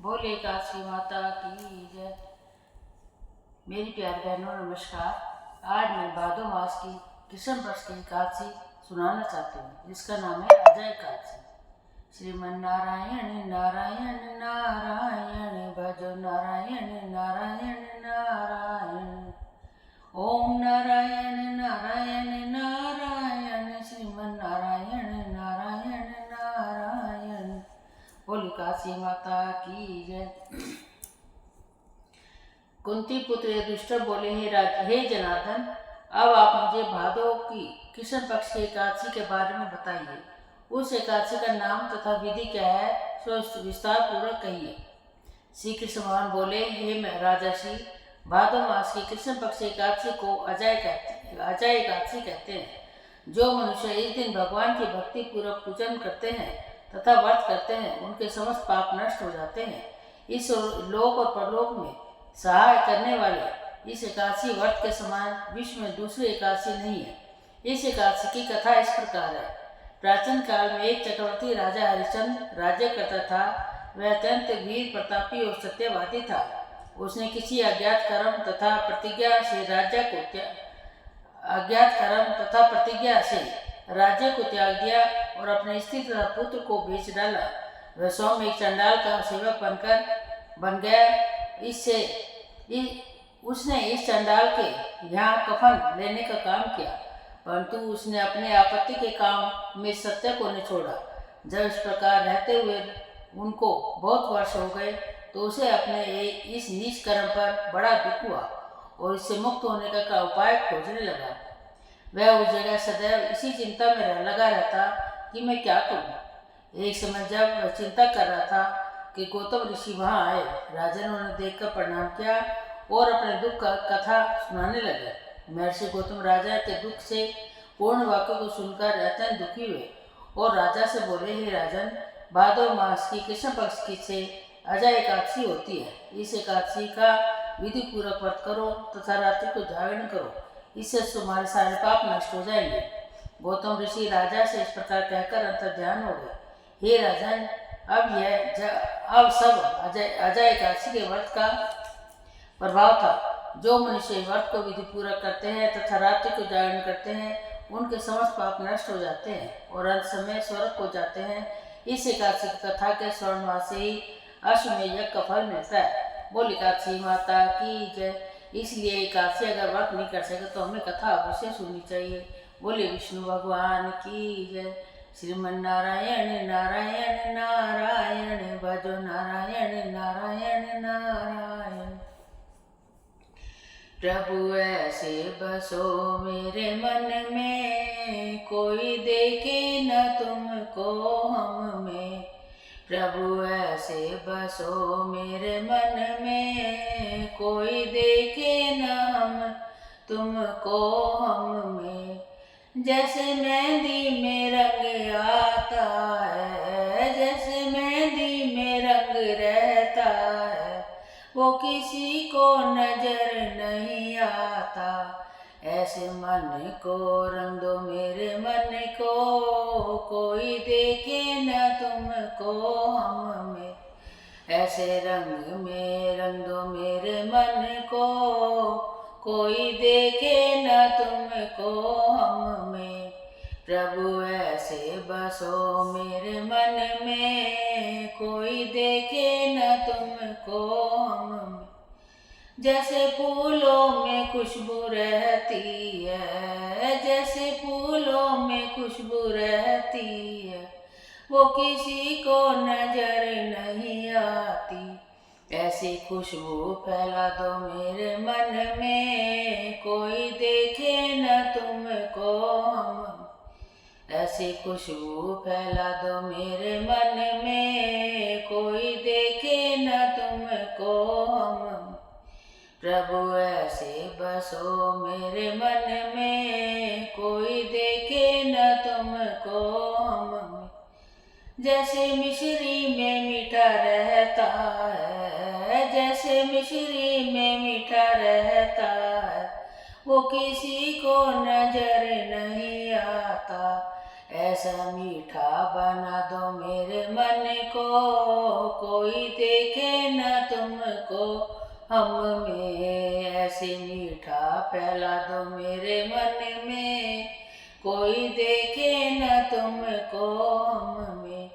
बोले काशी माता की जय। मेरी प्यारी बहनों नमस्कार। आज मैं भादो मास की कृष्ण पक्ष की एकादशी सुनाना चाहती हूँ, जिसका नाम है अजय एकादशी। श्रीमन नारायण नारायण नारायण भजो नारायण नारायण नारायण। ओम नारायण नारायण नारायण श्रीमन नारायण नारायण नारायण। बोली काशी माता की जय। कुंती पुत्र युधिष्ठिर बोले, हे जनार्दन, अब आप मुझे भादो की कृष्ण पक्ष की एकादशी के बारे में बताइए। उस एकादशी का नाम तथा विधि क्या है, सो विस्तार पूर्वक कहिए। श्री कृष्ण भगवान बोले, हे राजर्षि, भादो मास की कृष्ण पक्ष एकादशी को अजय एकादशी कहते हैं। जो मनुष्य इस दिन भगवान की भक्ति पूर्वक पूजन करते हैं तथा व्रत करते हैं, उनके समस्त पाप नष्ट हो जाते हैं। इस लोक और परलोक में सहाय करने वाले इस एकादशी व्रत के समान विश्व में दूसरी एकादशी नहीं है। इस एकादशी की कथा इस प्रकार है। प्राचीन काल में एक चक्रवर्ती राजा हरिश्चंद्र राज्य करता था। वह अत्यंत वीर प्रतापी और सत्यवादी था। उसने किसी अज्ञात कर्म तथा प्रतिज्ञा से राज्य को त्याग दिया और अपने स्त्री तथा पुत्र को बेच डाला। वह स्वयं एक चंडाल का सेवक बन गया। उसने इस चंडाल के यहाँ कफन लेने का काम किया, परंतु उसने अपने आपत्ति के काम में सत्य को नहीं छोड़ा। जब इस प्रकार रहते हुए उनको बहुत वर्ष हो गए, तो उसे अपने इस नीच कर्म पर बड़ा दुख हुआ और इससे मुक्त होने का उपाय खोजने लगा। वह उस जगह सदैव इसी चिंता में लगा रहता कि मैं क्या करूं। एक समय जब वह चिंता कर रहा था कि गौतम ऋषि वहां आए। राजा ने उन्हें देखकर प्रणाम किया और अपने दुख का कथा सुनाने लगे। महर्षि गौतम राजा के दुख से पूर्ण वाक्य को सुनकर अत्यंत दुखी हुए और राजा से बोले, हे राजन, भादो मास की कृष्ण पक्ष की से अजय एकादशी होती है। इस एकादशी का विधि पूर्वक व्रत करो तथा रात्रि को जागरण करो, इससे तुम्हारे सारे पाप नष्ट हो जाएंगे। गौतम ऋषि राजा से इस प्रकार कहकर अंतर्ध्यान हो गए। हे राजन, अब सब अजय एकादशी के व्रत का प्रभाव था। जो मनुष्य व्रत को विधि पूर्वक करते हैं तथा रात्रि को जागरण करते हैं, उनके समस्त पाप नष्ट हो जाते हैं और अंत समय स्वर्ग को जाते हैं। इस एकादशी की कथा के स्वर्णवास से ही अश्वमेध यज्ञ का फल मिलता है। बोली काशी माता की जय। इसलिए एकादशी अगर व्रत नहीं कर सके तो हमें कथा अवश्य सुननी चाहिए। बोले विष्णु भगवान की जय। श्रीमन नारायण नारायण नारायण भजो नारायण नारायण नारायण। प्रभु ऐसे बसो मेरे मन में, कोई देखे न तुमको हम में। प्रभु ऐसे बसो मेरे मन में, कोई देखे न हम तुमको हम में। जैसे मेहंदी में रंग आता है, जैसे मेहंदी में रंग रहता है, वो किसी को नजर नहीं आता। ऐसे मन को रंग दो मेरे मन को, कोई देखे न तुमको हम में। ऐसे रंग में रंग दो मेरे मन को, कोई देखे न तुमको हम में। प्रभु ऐसे बसो मेरे मन में, कोई देखे न तुमको हम में। जैसे फूलों में खुशबू रहती है, जैसे फूलों में खुशबू रहती है, वो किसी को नजर नहीं आती। ऐसी खुशबू फैला दो मेरे मन में, कोई देखे न तुमको हम। ऐसी खुशबू फैला दो मेरे मन में, कोई देखे न तुमको हम। प्रभु ऐसे बसो मेरे मन में, कोई देखे न तुमको हम। जैसे मिश्री में मीठा रहता है, जैसे मिश्री में मीठा रहता है, वो किसी को नजर नहीं आता। ऐसा मीठा बना दो मेरे मन को, कोई देखे न तुमको हम में। ऐसे मीठा फैला दो मेरे मन में, कोई देखे न तुमको हम में।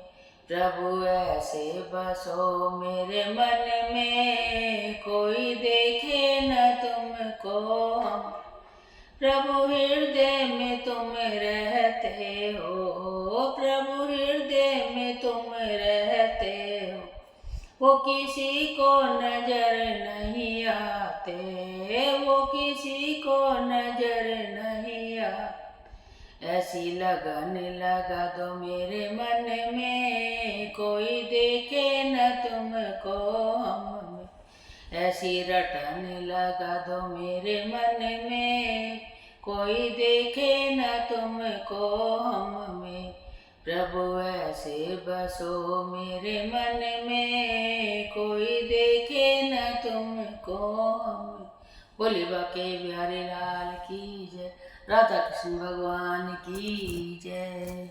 प्रभु ऐसे बसो मेरे मन में, कोई देखे न तुमको हम। प्रभु हृदय में तुम रहते हो, प्रभु हृदय में तुम रहते हो। वो किसी को नजर नहीं आते, वो किसी को नजर नहीं आते। ऐसी लगन लगा दो मेरे मन में, कोई देखे न तुमको हम में। ऐसी रटन लगा दो मेरे मन में, कोई देखे न तुमको हम में। प्रभु ऐसे बसो मेरे मन में, कोई देखे न तुमको हम में। बोले बाके बिहारी लाल की जय, राधा कृष्ण भगवान की जय।